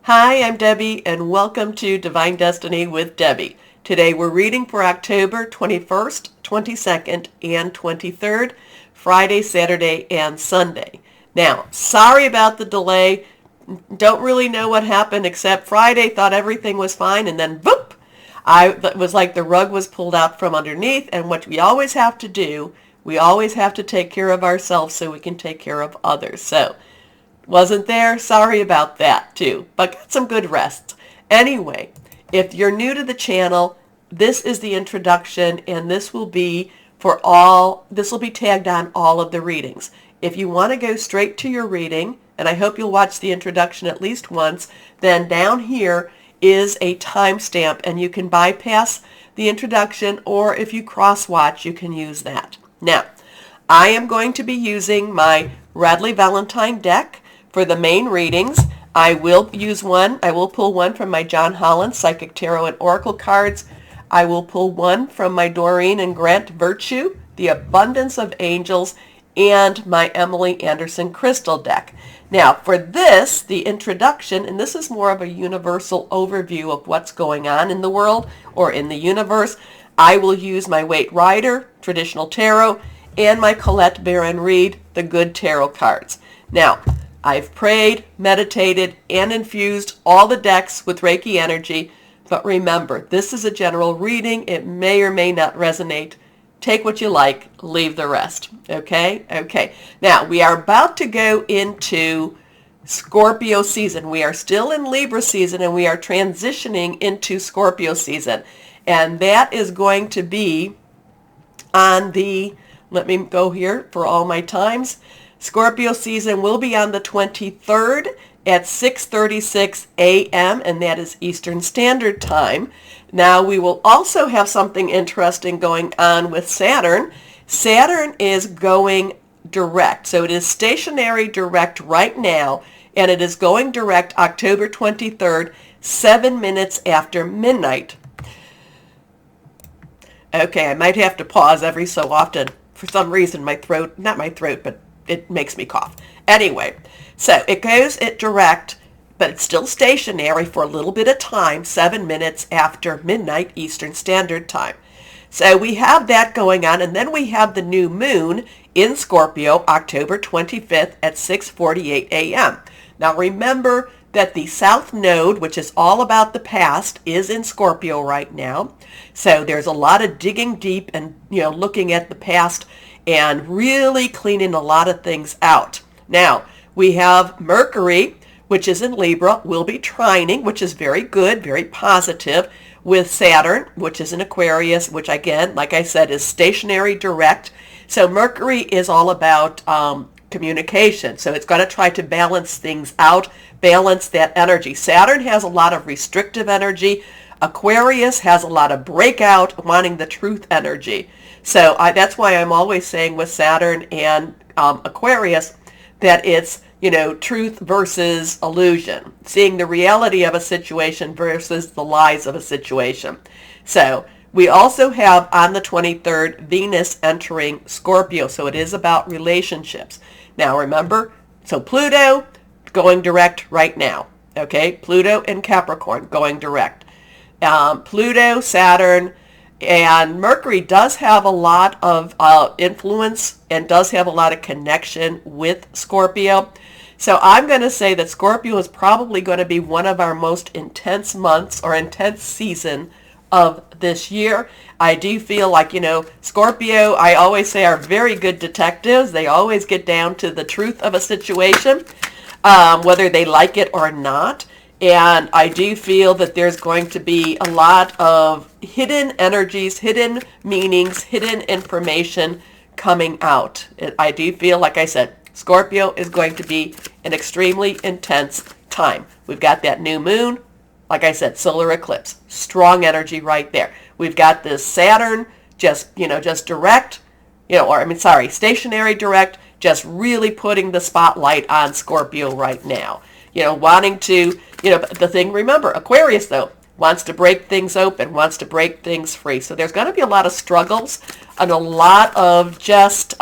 Hi, I'm Debbie, and welcome to Divine Destiny with Debbie. Today we're reading for October 21st, 22nd, and 23rd, Friday, Saturday, and Sunday. Now, sorry about the delay. Don't really know what happened except Friday thought everything was fine, and then boop! It was like the rug was pulled out from underneath, and what we always have to do, we always have to take care of ourselves so we can take care of others. So, wasn't there? Sorry about that too, but got some good rest. Anyway, if you're new to the channel, this is the introduction, and this will be tagged on all of the readings. If you want to go straight to your reading, and I hope you'll watch the introduction at least once, then down here is a timestamp, and you can bypass the introduction, or if you cross-watch, you can use that. Now, I am going to be using my Radley Valentine deck for the main readings. I will pull one from my John Holland Psychic Tarot and Oracle cards. I will pull one from my Doreen and Grant Virtue, the Abundance of Angels, and my Emily Anderson Crystal deck. Now, for this, the introduction, and this is more of a universal overview of what's going on in the world or in the universe, I will use my Waite Rider, Traditional Tarot, and my Colette Baron Reed, the Good Tarot cards. Now, I've prayed, meditated, and infused all the decks with Reiki energy, but remember, this is a general reading. It may or may not resonate. Take what you like, leave the rest. Okay? Okay. Now, we are about to go into Scorpio season. We are still in Libra season, and we are transitioning into Scorpio season. And that is going to be on the, let me go here for all my times. Scorpio season will be on the 23rd at 6:36 a.m. and that is Eastern Standard Time. Now we will also have something interesting going on with Saturn. Saturn is going direct. So it is stationary direct right now, and it is going direct October 23rd, 7 minutes after midnight. Okay, I might have to pause every so often. For some reason, but it makes me cough. Anyway, so it goes at direct, but it's still stationary for a little bit of time, 7 minutes after midnight Eastern Standard Time. So we have that going on, and then we have the new moon in Scorpio, October 25th at 6:48 a.m. Now remember that the South Node, which is all about the past, is in Scorpio right now. So there's a lot of digging deep and, looking at the past and really cleaning a lot of things out. Now, we have Mercury, which is in Libra, will be trining, which is very good, very positive, with Saturn, which is in Aquarius, which again, like I said, is stationary direct. So Mercury is all about communication. So it's going to try to balance things out, balance that energy. Saturn has a lot of restrictive energy. Aquarius has a lot of breakout, wanting the truth energy. So that's why I'm always saying with Saturn and Aquarius that it's, truth versus illusion, seeing the reality of a situation versus the lies of a situation. So we also have on the 23rd Venus entering Scorpio, so it is about relationships. Now remember, so Pluto going direct right now, okay? Pluto and Capricorn going direct. Pluto, Saturn, and Mercury does have a lot of influence and does have a lot of connection with Scorpio. So I'm going to say that Scorpio is probably going to be one of our most intense months or intense season of this year. I do feel like, Scorpio, I always say, are very good detectives. They always get down to the truth of a situation, whether they like it or not. And I do feel that there's going to be a lot of hidden energies, hidden meanings, hidden information coming out. I do feel, like I said, Scorpio is going to be an extremely intense time. We've got that new moon, like I said, solar eclipse, strong energy right there. We've got this Saturn just direct, stationary direct, just really putting the spotlight on Scorpio right now. Wanting to, the thing, remember, Aquarius, though, wants to break things open, wants to break things free. So there's going to be a lot of struggles and a lot of just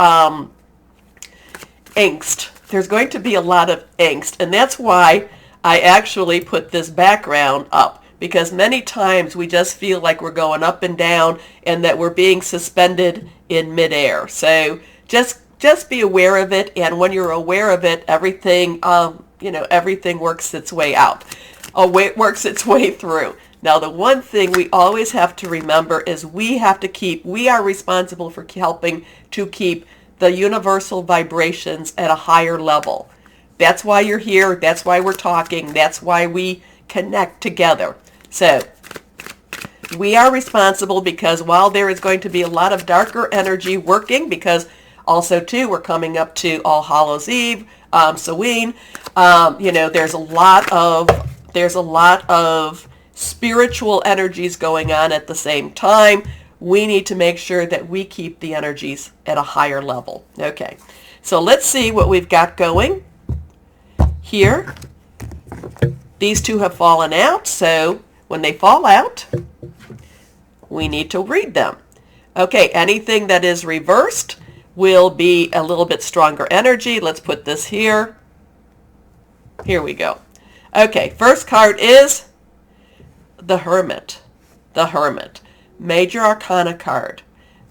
angst. There's going to be a lot of angst, and that's why I actually put this background up because many times we just feel like we're going up and down and that we're being suspended in midair. So just be aware of it, and when you're aware of it, everything everything works its way out. Works its way through. Now, the one thing we always have to remember is we are responsible for helping to keep the universal vibrations at a higher level. That's why you're here. That's why we're talking. That's why we connect together. So we are responsible because while there is going to be a lot of darker energy working, because also too we're coming up to All Hallows Eve, Samhain, there's a lot of spiritual energies going on at the same time. We need to make sure that we keep the energies at a higher level. Okay, so let's see what we've got going here. These two have fallen out, so when they fall out, we need to read them. Okay, anything that is reversed will be a little bit stronger energy. Let's put this here. Here we go. Okay, first card is the Hermit. The Hermit. Major Arcana card.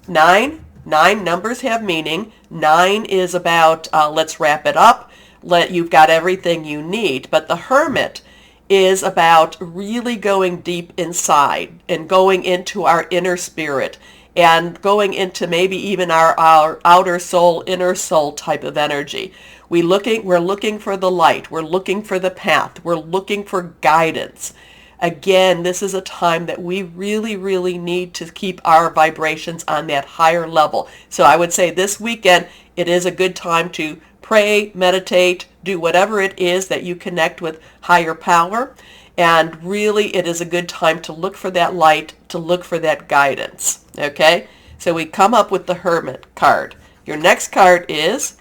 9. 9 numbers have meaning. 9 is about let's wrap it up. You've got everything you need. But the Hermit is about really going deep inside and going into our inner spirit and going into maybe even our outer soul, inner soul type of energy. We're looking for the light. We're looking for the path. We're looking for guidance. Again, this is a time that we really, really need to keep our vibrations on that higher level. So I would say this weekend, it is a good time to pray, meditate, do whatever it is that you connect with higher power. And really, it is a good time to look for that light, to look for that guidance. Okay? So we come up with the Hermit card. Your next card is,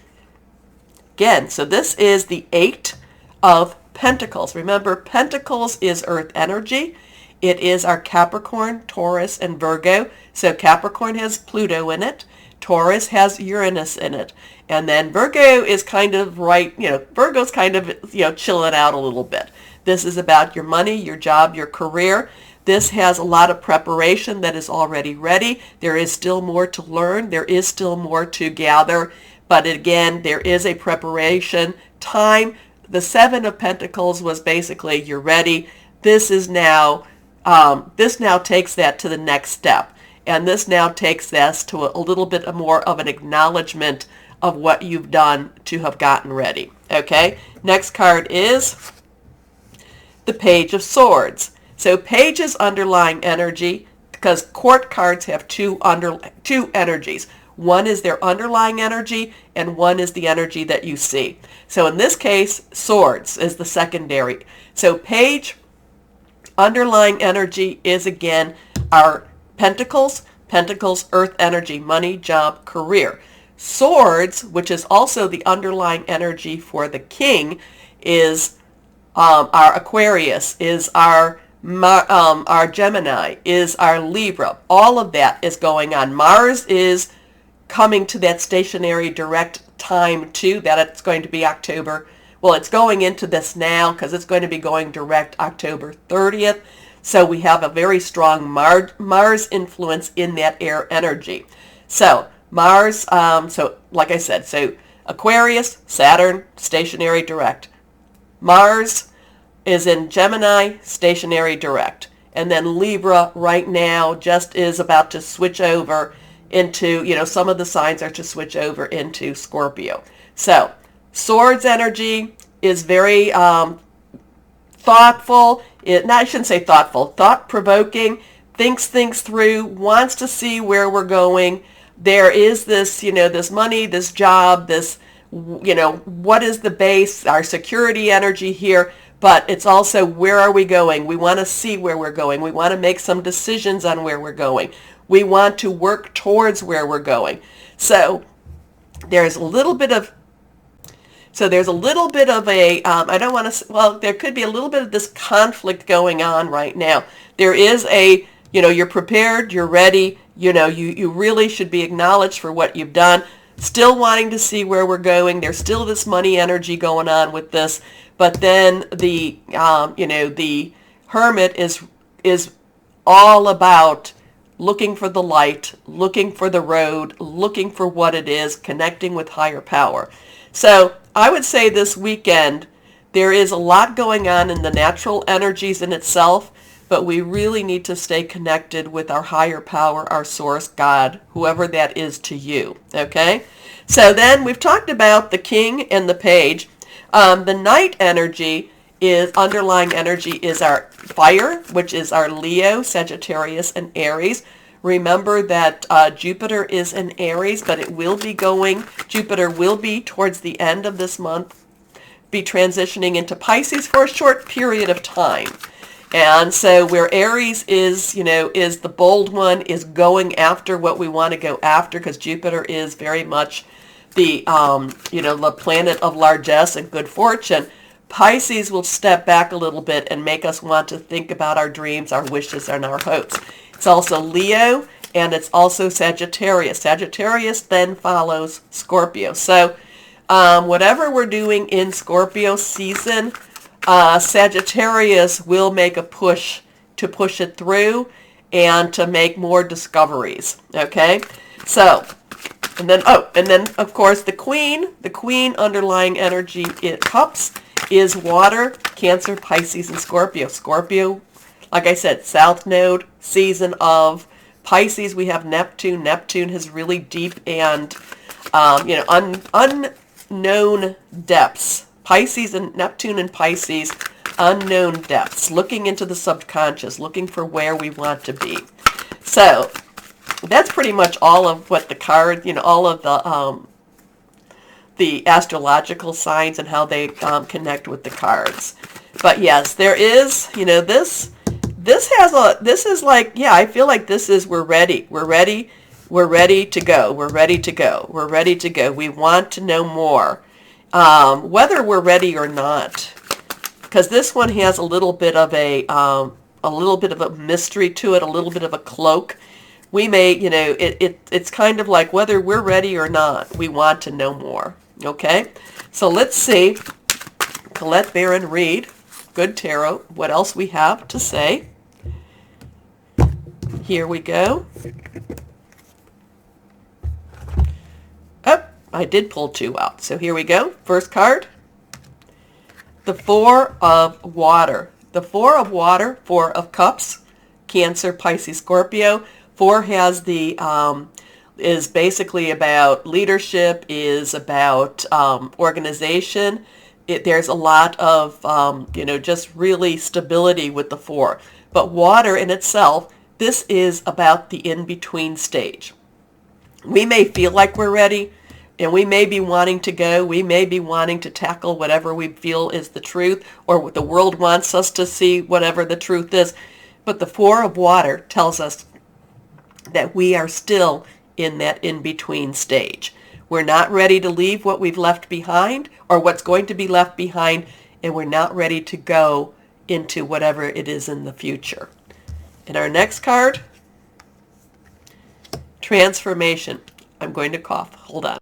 again, so this is the 8 of Pentacles. Remember, Pentacles is Earth energy. It is our Capricorn, Taurus, and Virgo. So Capricorn has Pluto in it. Taurus has Uranus in it. And then Virgo is kind of Virgo's kind of, chilling out a little bit. This is about your money, your job, your career. This has a lot of preparation that is already ready. There is still more to learn. There is still more to gather. But again, there is a preparation time. The 7 of Pentacles was basically you're ready. This now takes that to the next step. And this now takes us to a little bit more of an acknowledgement of what you've done to have gotten ready. Okay? Next card is the Page of Swords. So Page is underlying energy because court cards have two energies. One is their underlying energy, and one is the energy that you see. So in this case, Swords is the secondary. So Page, underlying energy is again our Pentacles, Earth energy, money, job, career. Swords, which is also the underlying energy for the King, is our Aquarius, is our Gemini, is our Libra. All of that is going on. Mars is coming to that stationary direct time too, that it's going to be October. Well, it's going into this now because it's going to be going direct October 30th. So we have a very strong Mars influence in that air energy. So Mars, so like I said, so Aquarius, Saturn, stationary direct. Mars is in Gemini, stationary direct. And then Libra right now just is about to switch over into, some of the signs are to switch over into Scorpio. So Swords energy is very thoughtful. I shouldn't say thoughtful, thought-provoking, thinks things through, wants to see where we're going. There is this, this money, this job, this, what is the base, our security energy here, but it's also where are we going? We want to see where we're going. We want to make some decisions on where we're going. We want to work towards where we're going. So there's a little bit of a, I don't want to, well, there could be a little bit of this conflict going on right now. There is a, you're prepared, you're ready, you really should be acknowledged for what you've done. still wanting to see where we're going. There's still this money energy going on with this, but then the the Hermit is all about looking for the light, looking for the road, looking for what it is, connecting with higher power. So I would say this weekend there is a lot going on in the natural energies in itself, but we really need to stay connected with our higher power, our source, God, whoever that is to you. Okay? So then we've talked about the King and the Page. The Knight energy is underlying energy is our fire, which is our Leo, Sagittarius, and Aries. Remember that Jupiter is in Aries, but it will be Jupiter will be towards the end of this month, be transitioning into Pisces for a short period of time. And so where Aries is, is the bold one, is going after what we want to go after, because Jupiter is very much the, the planet of largesse and good fortune. Pisces will step back a little bit and make us want to think about our dreams, our wishes, and our hopes. It's also Leo, and it's also Sagittarius. Sagittarius then follows Scorpio. So whatever we're doing in Scorpio season, Sagittarius will make a push to push it through and to make more discoveries. Okay? So, and then of course the Queen underlying energy in Cups is water, Cancer, Pisces, and Scorpio. Scorpio, like I said, South Node, season of Pisces. We have Neptune. Neptune has really deep and, unknown depths. Pisces and Neptune and Pisces, unknown depths, looking into the subconscious, looking for where we want to be. So that's pretty much all of what the card, all of the astrological signs and how they connect with the cards. But yes, there is, this is like, yeah, I feel like this is, we're ready to go. We want to know more, whether we're ready or not, because this one has a little bit of a mystery to it, a little bit of a cloak. We may, it's kind of like whether we're ready or not, we want to know more. Okay, so let's see. Colette Barron Reed, Good Tarot, what else we have to say. Here we go. Oh, I did pull two out. So here we go. First card, the Four of Water. The Four of Water, Four of Cups, Cancer, Pisces, Scorpio. Four has the is basically about leadership, is about organization. There's a lot of, just really stability with the four. But water in itself, this is about the in-between stage. We may feel like we're ready, and we may be wanting to go. We may be wanting to tackle whatever we feel is the truth, or what the world wants us to see, whatever the truth is. But the Four of Water tells us that we are still in that in-between stage. We're not ready to leave what we've left behind or what's going to be left behind, and we're not ready to go into whatever it is in the future. And our next card, Transformation. I'm going to cough. Hold on.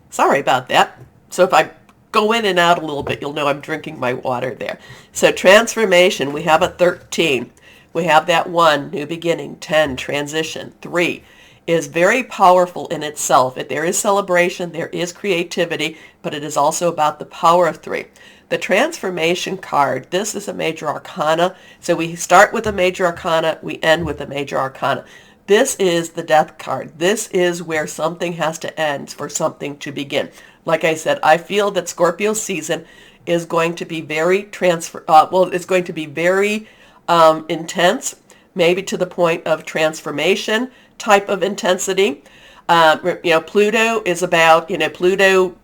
Sorry about that. So if I go in and out a little bit, you'll know I'm drinking my water there. So Transformation, we have a 13. We have that 1, new beginning, 10, transition, 3. Is very powerful in itself. There is celebration, there is creativity, but it is also about the power of 3. The Transformation card, this is a major arcana. So we start with a major arcana, we end with a major arcana. This is the Death card. This is where something has to end for something to begin. Like I said, I feel that Scorpio season is going to be very it's going to be very intense, maybe to the point of transformation type of intensity. Pluto is about, Pluto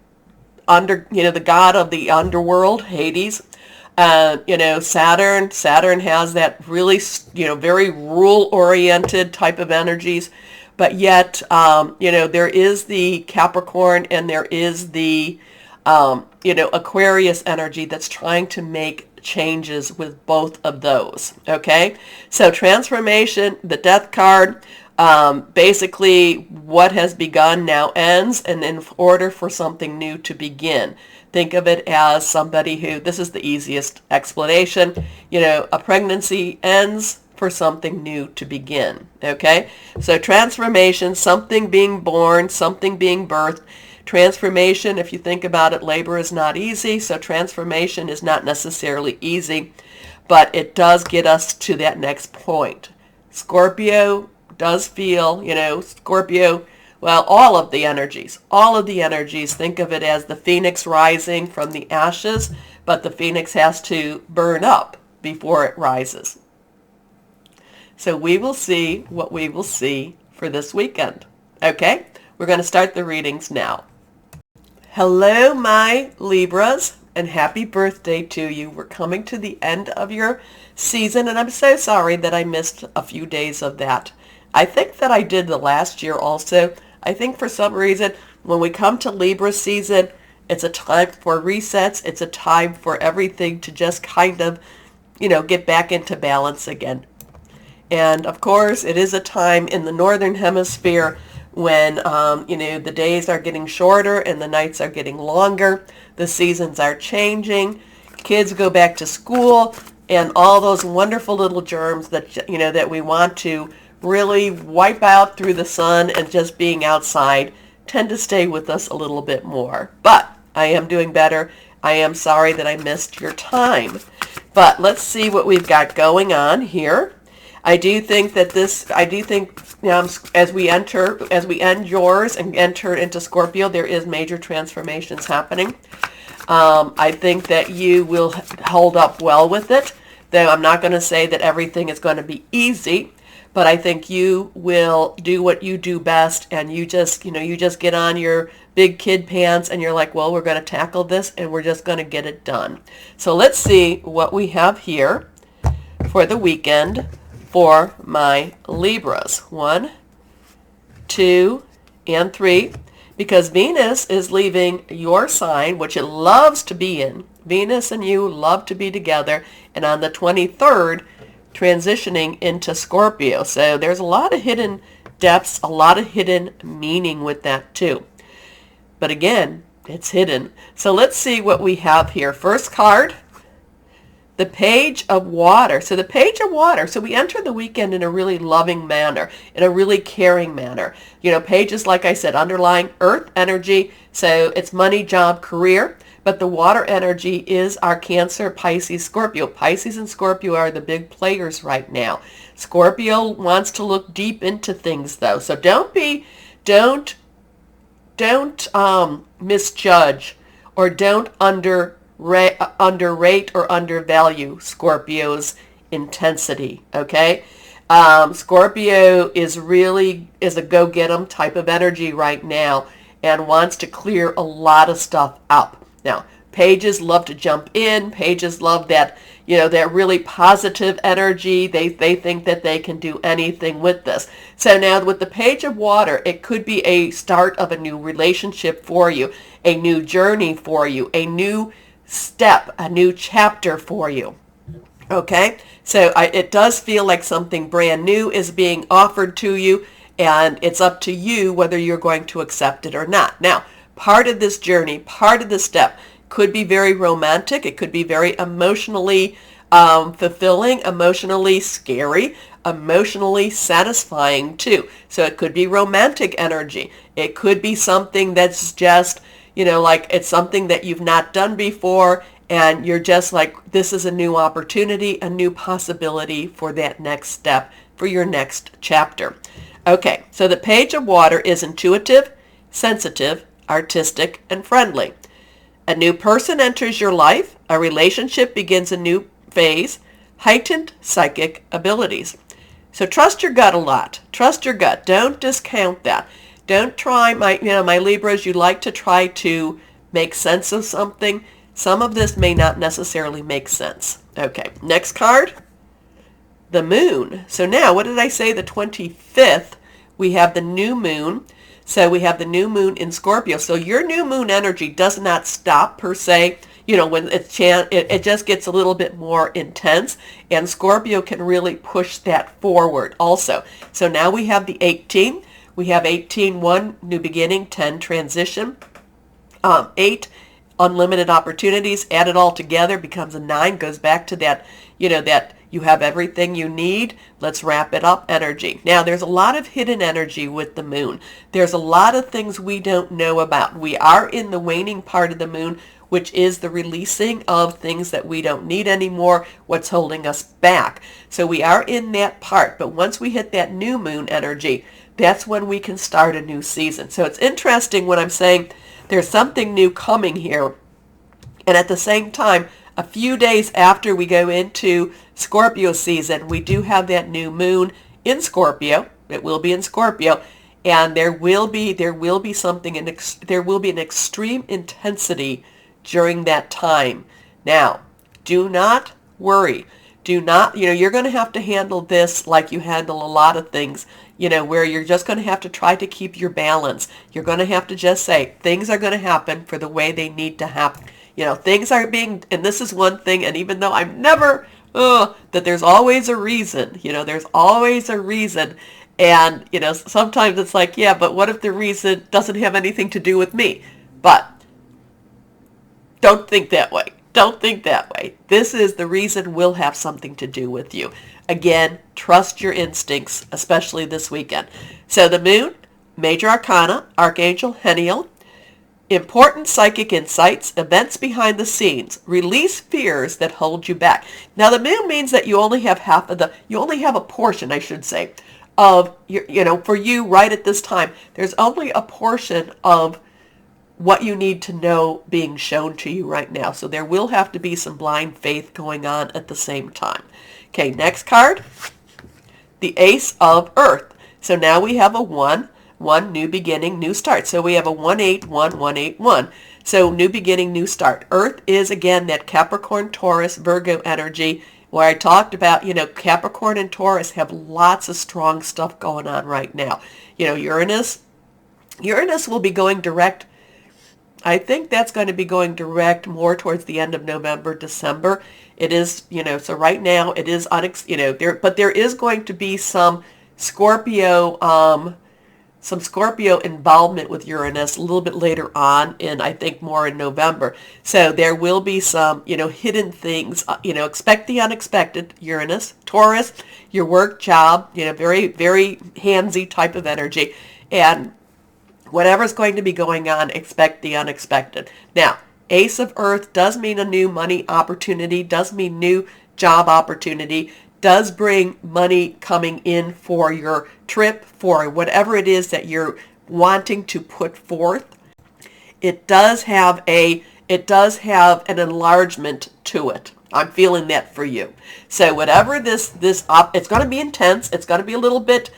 the god of the underworld, Hades. Saturn has that really, very rule-oriented type of energies. But yet, there is the Capricorn and there is the, Aquarius energy that's trying to make changes with both of those. Okay? So Transformation, the Death card, Basically, what has begun now ends, and in order for something new to begin. Think of it as somebody who, this is the easiest explanation, a pregnancy ends for something new to begin, okay? So transformation, something being born, something being birthed. Transformation, if you think about it, labor is not easy, so transformation is not necessarily easy, but it does get us to that next point. Scorpio does feel, Scorpio, well, all of the energies, think of it as the phoenix rising from the ashes, but the phoenix has to burn up before it rises. So we will see what we will see for this weekend. Okay, we're going to start the readings now. Hello, my Libras, and happy birthday to you. We're coming to the end of your season, and I'm so sorry that I missed a few days of that. I think that I did the last year also. I think for some reason, when we come to Libra season, it's a time for resets. It's a time for everything to just kind of, get back into balance again. And of course, it is a time in the Northern Hemisphere when, the days are getting shorter and the nights are getting longer. The seasons are changing. Kids go back to school, and all those wonderful little germs that, that we want to really wipe out through the sun and just being outside tend to stay with us a little bit more. But I am doing better. I am sorry that I missed your time. But let's see what we've got going on here. I do think that as we end yours and enter into Scorpio, there is major transformations happening. I think that you will hold up well with it. Though I'm not going to say that everything is going to be easy, but I think you will do what you do best, and you just get on your big kid pants and you're like, well, we're going to tackle this and we're just going to get it done. So let's see what we have here for the weekend for my Libras. 1, 2, and 3. Because Venus is leaving your sign, which it loves to be in. Venus and you love to be together. And on the 23rd, transitioning into Scorpio. So there's a lot of hidden depths, a lot of hidden meaning with that too. But again, it's hidden. So let's see what we have here. First card, the Page of Water. So the Page of Water. So we enter the weekend in a really loving manner, in a really caring manner. Pages, like I said, underlying earth energy. So it's money, job, career. But the water energy is our Cancer, Pisces, Scorpio. Pisces and Scorpio are the big players right now. Scorpio wants to look deep into things, though. So don't misjudge or don't underrate or undervalue Scorpio's intensity, okay? Scorpio is a go-get-em type of energy right now and wants to clear a lot of stuff up. Now, pages love to jump in. Pages love that, that really positive energy. They think that they can do anything with this. So now with the Page of Water, it could be a start of a new relationship for you, a new journey for you, a new step, a new chapter for you. Okay, so it does feel like something brand new is being offered to you, and it's up to you whether you're going to accept it or not. Now, part of this journey, part of this step could be very romantic. It could be very emotionally fulfilling, emotionally scary, emotionally satisfying too. So it could be romantic energy. It could be something that's just, like it's something that you've not done before, and you're just like, this is a new opportunity, a new possibility for that next step, for your next chapter. Okay, so the Page of Water is intuitive, sensitive, artistic, and friendly. A new person enters your life. A relationship begins a new phase. Heightened psychic abilities. So trust your gut a lot. Trust your gut. Don't discount that. Don't try, my Libras, you like to try to make sense of something. Some of this may not necessarily make sense. Okay, next card, the Moon. So now, what did I say? The 25th, we have the new moon. So we have the new moon in Scorpio. So your new moon energy does not stop per se. when it just gets a little bit more intense, and Scorpio can really push that forward also. So now we have the 18. We have 18, 1, new beginning, 10, transition, 8, unlimited opportunities. Add it all together, becomes a 9, goes back to that, that you have everything you need. Let's wrap it up energy. Now, there's a lot of hidden energy with the moon. There's a lot of things we don't know about. We are in the waning part of the moon, which is the releasing of things that we don't need anymore, what's holding us back. So we are in that part. But once we hit that new moon energy, that's when we can start a new season. So it's interesting when I'm saying there's something new coming here. And at the same time, a few days after we go into Scorpio season, we do have that new moon in Scorpio. It will be in Scorpio, and there will be something, there will be an extreme intensity during that time. Now, do not worry. Do not, you're going to have to handle this like you handle a lot of things, where you're just going to have to try to keep your balance. You're going to have to just say things are going to happen for the way they need to happen. Things are being, and this is one thing, and even though I'm never, that there's always a reason, there's always a reason. And, sometimes it's like, yeah, but what if the reason doesn't have anything to do with me? But don't think that way. Don't think that way. This is the reason will have something to do with you. Again, trust your instincts, especially this weekend. So the moon, major arcana, Archangel Heniel, important psychic insights, events behind the scenes, release fears that hold you back. Now the moon means that you only have you only have a portion, I should say, of your, for you right at this time, there's only a portion of what you need to know being shown to you right now. So there will have to be some blind faith going on at the same time. Okay, next card, the Ace of Earth. So now we have a 1, new beginning, new start. So we have a 181, 181. So new beginning, new start. Earth is, again, that Capricorn, Taurus, Virgo energy where I talked about, Capricorn and Taurus have lots of strong stuff going on right now. Uranus will be going direct. I think that's going to be going direct more towards the end of November, December. It is, so right now it is, but there is going to be some Scorpio involvement with Uranus a little bit later on, and I think more in November. So there will be some, hidden things, expect the unexpected, Uranus. Taurus, your work, job, very, very handsy type of energy. And whatever's going to be going on, expect the unexpected. Now, Ace of Earth does mean a new money opportunity, does mean new job opportunity, does bring money coming in for your trip, for whatever it is that you're wanting to put forth. It does have an enlargement to it. I'm feeling that for you. So whatever it's going to be intense. It's going to be a little bit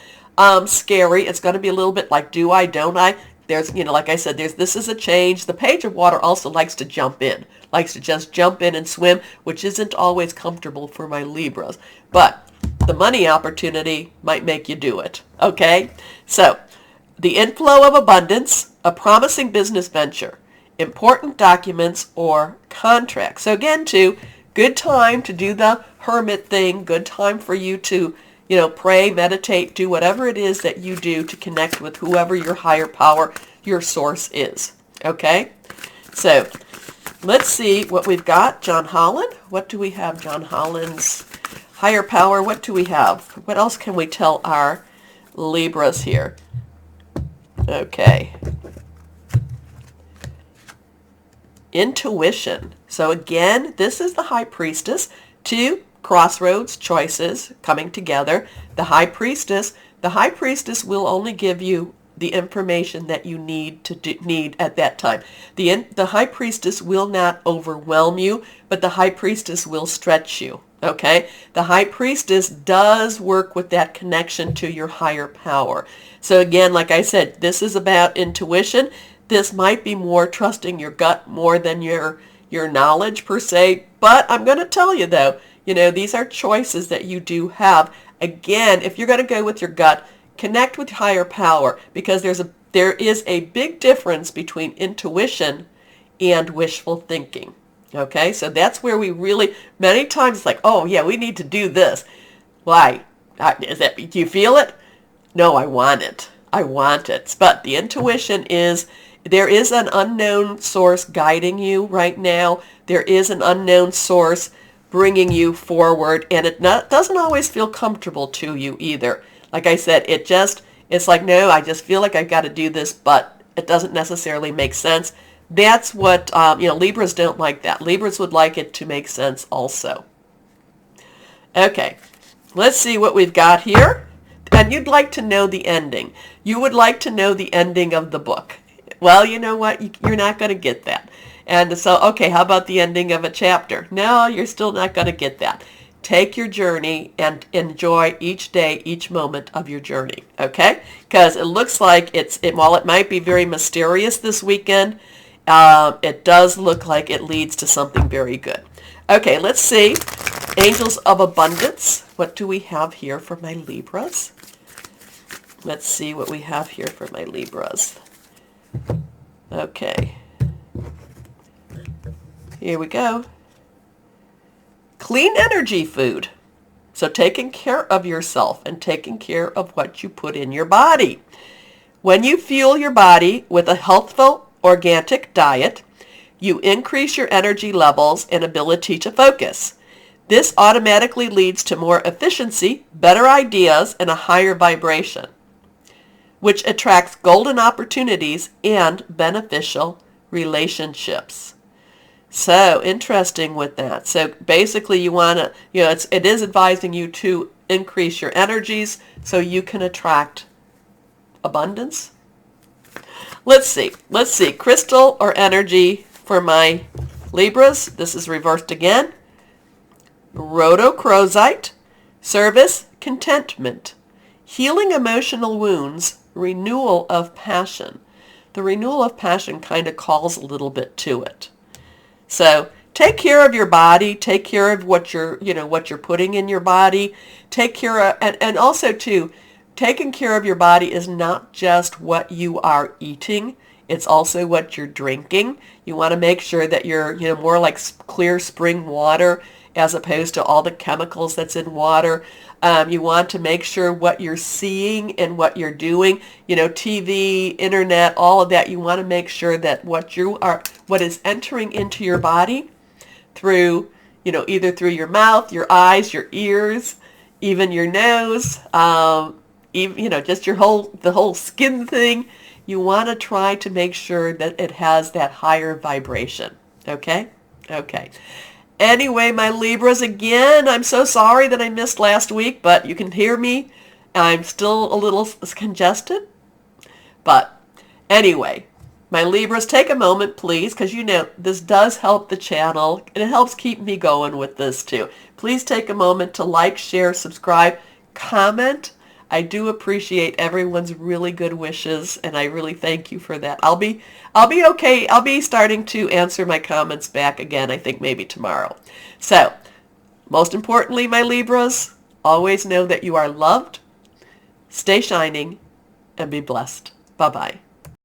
scary. It's going to be a little bit like, do I, don't I? There's, like I said, this is a change. The Page of Water also likes to jump in, likes to just jump in and swim, which isn't always comfortable for my Libras. But the money opportunity might make you do it, okay? So the inflow of abundance, a promising business venture, important documents or contracts. So again, too, good time to do the hermit thing, good time for you to pray, meditate, do whatever it is that you do to connect with whoever your higher power, your source is. Okay? So, let's see what we've got. John Holland. What do we have? John Holland's higher power. What do we have? What else can we tell our Libras here? Okay. Intuition. So again, this is the High Priestess. 2 crossroads, choices coming together. The High Priestess will only give you the information that you need at that time. The High Priestess will not overwhelm you, but the High Priestess will stretch you. Okay? The High Priestess does work with that connection to your higher power. So again, like I said, this is about intuition. This might be more trusting your gut more than your knowledge per se. But I'm going to tell you though, these are choices that you do have. Again, if you're going to go with your gut, connect with higher power, because there is a big difference between intuition and wishful thinking. Okay, so that's where we really, many times it's like, oh yeah, we need to do this. Why? Do you feel it? No, I want it. I want it. But the intuition is, there is an unknown source guiding you right now. There is an unknown source bringing you forward, and it doesn't always feel comfortable to you either. Like I said, it's like, no, I just feel like I've got to do this, but it doesn't necessarily make sense. That's what, Libras don't like that. Libras would like it to make sense also. Okay, let's see what we've got here. And you'd like to know the ending. You would like to know the ending of the book. Well, you know what? You're not going to get that. And so, okay, how about the ending of a chapter? No, you're still not going to get that. Take your journey and enjoy each day, each moment of your journey, okay? Because it looks like while it might be very mysterious this weekend, it does look like it leads to something very good. Okay, let's see. Angels of Abundance. What do we have here for my Libras? Let's see what we have here for my Libras. Okay. Here we go. Clean energy food. So taking care of yourself and taking care of what you put in your body. When you fuel your body with a healthful, organic diet, you increase your energy levels and ability to focus. This automatically leads to more efficiency, better ideas, and a higher vibration, which attracts golden opportunities and beneficial relationships. So interesting with that. So basically you want to, it is advising you to increase your energies so you can attract abundance. Let's see. Crystal or energy for my Libras. This is reversed again. Rhodochrosite. Service, contentment. Healing emotional wounds, renewal of passion. The renewal of passion kind of calls a little bit to it. So take care of your body, take care of what you're putting in your body, take care of, and also too, taking care of your body is not just what you are eating, it's also what you're drinking. You want to make sure that you're, more like clear spring water as opposed to all the chemicals that's in water. You want to make sure what you're seeing and what you're doing, TV, internet, all of that. You want to make sure that what is entering into your body through, either through your mouth, your eyes, your ears, even your nose, even, just the whole skin thing. You want to try to make sure that it has that higher vibration. Okay? Okay. Anyway, my Libras, again, I'm so sorry that I missed last week, but you can hear me. I'm still a little congested. But anyway, my Libras, take a moment, please, because this does help the channel, and it helps keep me going with this too. Please take a moment to like, share, subscribe, comment. I do appreciate everyone's really good wishes, and I really thank you for that. I'll be okay. I'll be starting to answer my comments back again, I think maybe tomorrow. So, most importantly, my Libras, always know that you are loved, stay shining, and be blessed. Bye-bye.